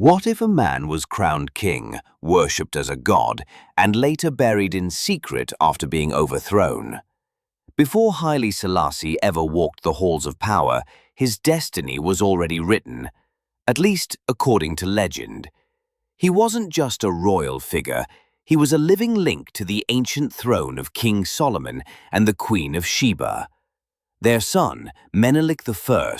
What if a man was crowned king, worshipped as a god, and later buried in secret after being overthrown? Before Haile Selassie ever walked the halls of power, his destiny was already written, at least according to legend. He wasn't just a royal figure, he was a living link to the ancient throne of King Solomon and the Queen of Sheba. Their son, Menelik I,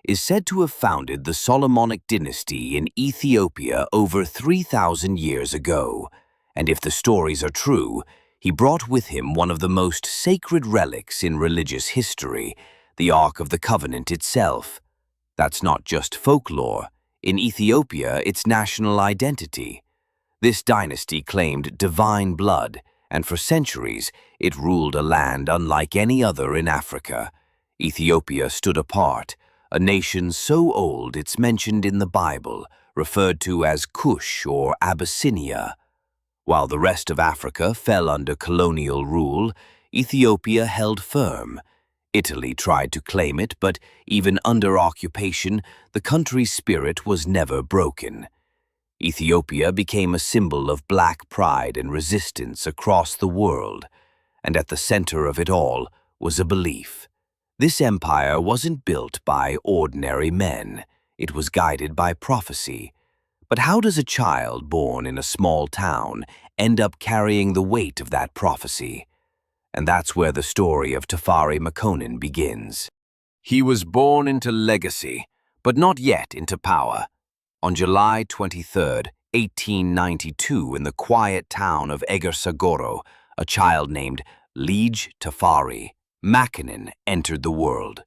is said to have founded the Solomonic dynasty in Ethiopia over 3,000 years ago, and if the stories are true, he brought with him one of the most sacred relics in religious history, the Ark of the Covenant itself. That's not just folklore. In Ethiopia, it's national identity. This dynasty claimed divine blood, and for centuries it ruled a land unlike any other in Africa. Ethiopia stood apart, a nation so old it's mentioned in the Bible, referred to as Cush or Abyssinia. While the rest of Africa fell under colonial rule, Ethiopia held firm. Italy tried to claim it, but even under occupation, the country's spirit was never broken. Ethiopia became a symbol of black pride and resistance across the world, and at the center of it all was a belief. This empire wasn't built by ordinary men, it was guided by prophecy. But how does a child born in a small town end up carrying the weight of that prophecy? And that's where the story of Tafari Makonnen begins. He was born into legacy, but not yet into power. On July 23, 1892, in the quiet town of Egersagoro, a child named Lige Tafari Makonnen entered the world.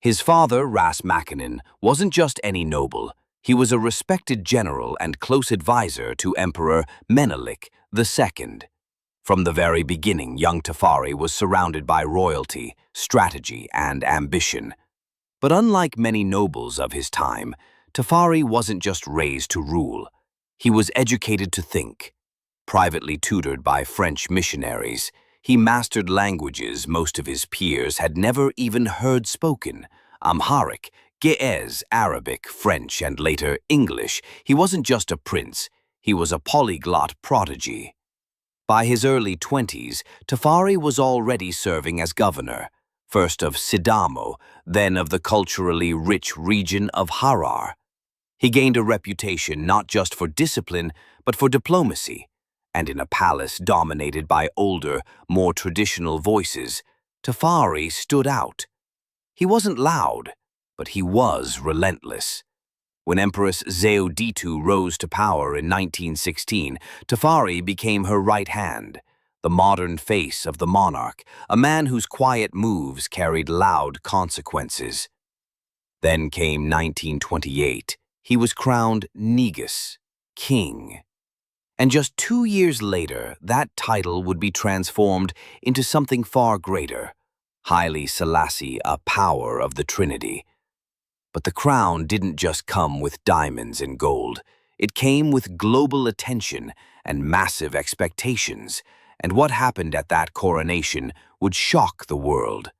His father, Ras Makonnen, wasn't just any noble. He was a respected general and close advisor to Emperor Menelik II. From the very beginning, young Tafari was surrounded by royalty, strategy, and ambition. But unlike many nobles of his time, Tafari wasn't just raised to rule. He was educated to think. Privately tutored by French missionaries, he mastered languages most of his peers had never even heard spoken: Amharic, Ge'ez, Arabic, French, and later English. He wasn't just a prince, he was a polyglot prodigy. By his early 20s, Tafari was already serving as governor, first of Sidamo, then of the culturally rich region of Harar. He gained a reputation not just for discipline, but for diplomacy. And in a palace dominated by older, more traditional voices, Tafari stood out. He wasn't loud, but he was relentless. When Empress Zewditu rose to power in 1916, Tafari became her right hand, the modern face of the monarch, a man whose quiet moves carried loud consequences. Then came 1928. He was crowned Negus, king. And just 2 years later, that title would be transformed into something far greater: Haile Selassie, a power of the Trinity. But the crown didn't just come with diamonds and gold. It came with global attention and massive expectations, and what happened at that coronation would shock the world.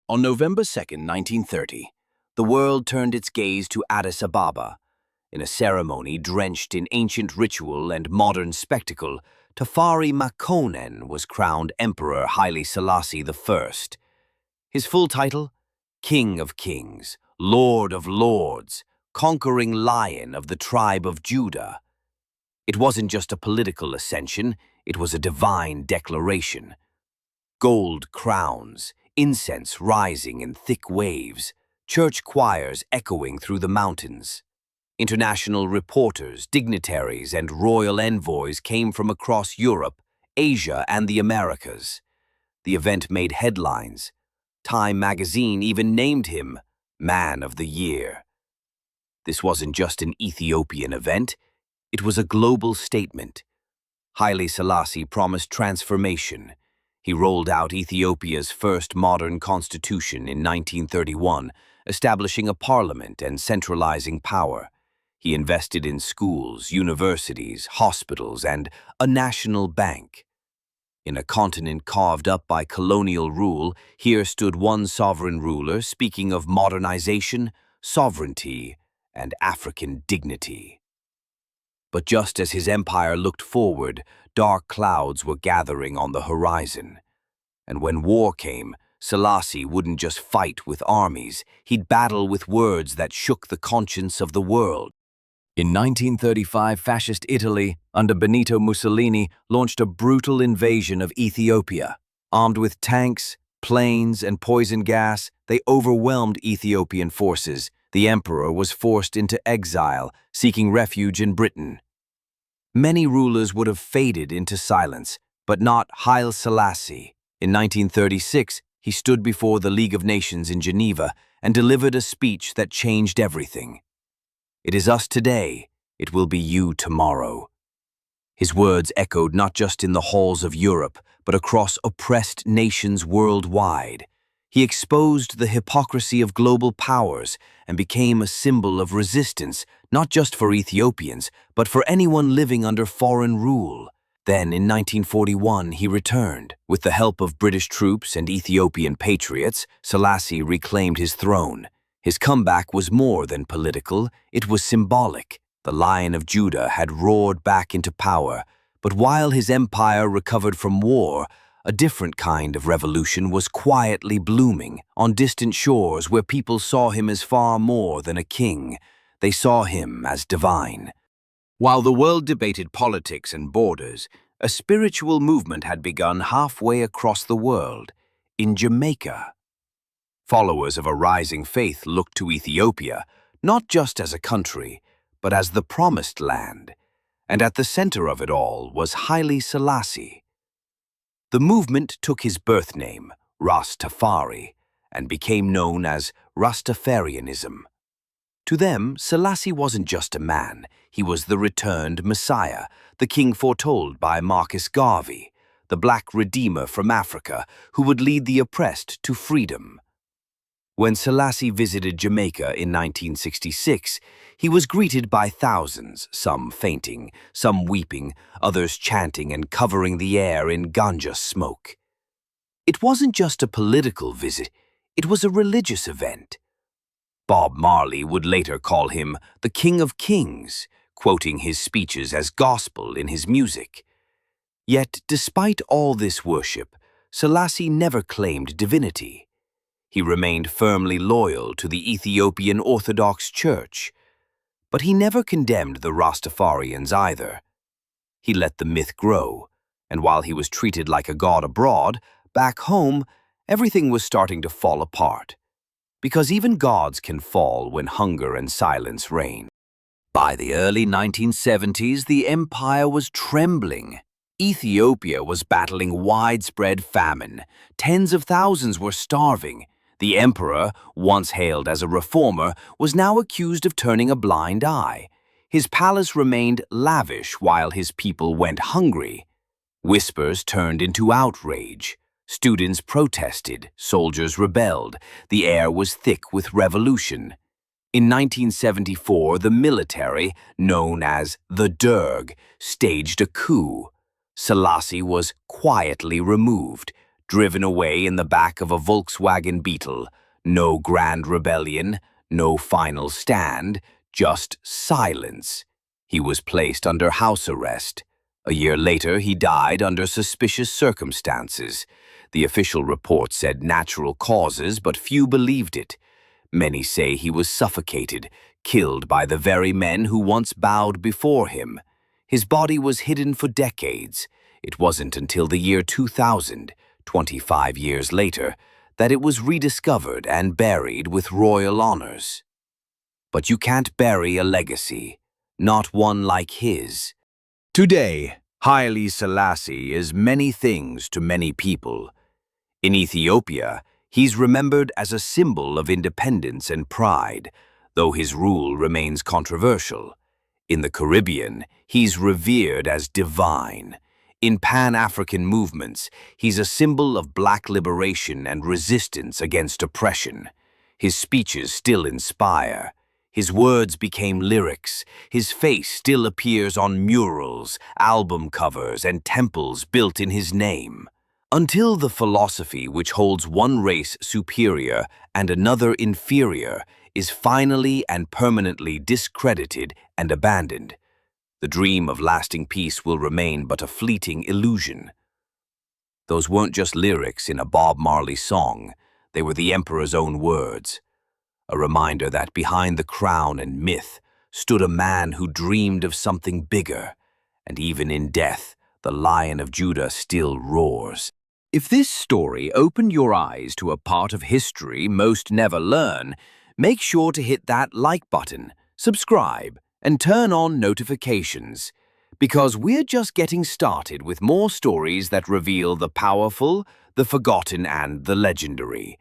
On November 2, 1930, the world turned its gaze to Addis Ababa. In a ceremony drenched in ancient ritual and modern spectacle, Tafari Makonnen was crowned Emperor Haile Selassie I. His full title? King of Kings, Lord of Lords, Conquering Lion of the tribe of Judah. It wasn't just a political ascension, it was a divine declaration. Gold crowns, incense rising in thick waves, church choirs echoing through the mountains. International reporters, dignitaries, and royal envoys came from across Europe, Asia, and the Americas. The event made headlines. Time magazine even named him Man of the Year. This wasn't just an Ethiopian event, it was a global statement. Haile Selassie promised transformation. He rolled out Ethiopia's first modern constitution in 1931, establishing a parliament and centralizing power. He invested in schools, universities, hospitals, and a national bank. In a continent carved up by colonial rule, here stood one sovereign ruler speaking of modernization, sovereignty, and African dignity. But just as his empire looked forward, dark clouds were gathering on the horizon. And when war came, Selassie wouldn't just fight with armies, he'd battle with words that shook the conscience of the world. In 1935, fascist Italy, under Benito Mussolini, launched a brutal invasion of Ethiopia. Armed with tanks, planes, and poison gas, they overwhelmed Ethiopian forces. The emperor was forced into exile, seeking refuge in Britain. Many rulers would have faded into silence, but not Haile Selassie. In 1936, he stood before the League of Nations in Geneva and delivered a speech that changed everything. "It is us today, it will be you tomorrow." His words echoed not just in the halls of Europe, but across oppressed nations worldwide. He exposed the hypocrisy of global powers and became a symbol of resistance, not just for Ethiopians, but for anyone living under foreign rule. Then, in 1941, he returned. With the help of British troops and Ethiopian patriots, Selassie reclaimed his throne. His comeback was more than political, it was symbolic. The Lion of Judah had roared back into power, but while his empire recovered from war, a different kind of revolution was quietly blooming on distant shores where people saw him as far more than a king. They saw him as divine. While the world debated politics and borders, a spiritual movement had begun halfway across the world, in Jamaica. Followers of a rising faith looked to Ethiopia, not just as a country, but as the promised land, and at the center of it all was Haile Selassie. The movement took his birth name, Rastafari, and became known as Rastafarianism. To them, Selassie wasn't just a man, he was the returned Messiah, the king foretold by Marcus Garvey, the black redeemer from Africa who would lead the oppressed to freedom. When Selassie visited Jamaica in 1966, he was greeted by thousands, some fainting, some weeping, others chanting and covering the air in ganja smoke. It wasn't just a political visit, it was a religious event. Bob Marley would later call him the King of Kings, quoting his speeches as gospel in his music. Yet, despite all this worship, Selassie never claimed divinity. He remained firmly loyal to the Ethiopian Orthodox Church. But he never condemned the Rastafarians either. He let the myth grow, and while he was treated like a god abroad, back home, everything was starting to fall apart. Because even gods can fall when hunger and silence reign. By the early 1970s, the empire was trembling. Ethiopia was battling widespread famine. Tens of thousands were starving. The emperor, once hailed as a reformer, was now accused of turning a blind eye. His palace remained lavish while his people went hungry. Whispers turned into outrage. Students protested, soldiers rebelled. The air was thick with revolution. In 1974, the military, known as the Derg, staged a coup. Selassie was quietly removed, driven away in the back of a Volkswagen Beetle. No grand rebellion, no final stand, just silence. He was placed under house arrest. A year later, he died under suspicious circumstances. The official report said natural causes, but few believed it. Many say he was suffocated, killed by the very men who once bowed before him. His body was hidden for decades. It wasn't until the year 2000, 25 years later, that it was rediscovered and buried with royal honors. But you can't bury a legacy, not one like his. Today, Haile Selassie is many things to many people. In Ethiopia, he's remembered as a symbol of independence and pride, though his rule remains controversial. In the Caribbean, he's revered as divine. In Pan-African movements, he's a symbol of black liberation and resistance against oppression. His speeches still inspire. His words became lyrics. His face still appears on murals, album covers, and temples built in his name. Until the philosophy which holds one race superior and another inferior is finally and permanently discredited and abandoned, The dream of lasting peace will remain but a fleeting illusion. Those weren't just lyrics in a Bob Marley song, they were the emperor's own words. A reminder that behind the crown and myth stood a man who dreamed of something bigger, and even in death, the Lion of Judah still roars. If this story opened your eyes to a part of history most never learn, make sure to hit that like button, subscribe, and turn on notifications, because we're just getting started with more stories that reveal the powerful, the forgotten, and the legendary.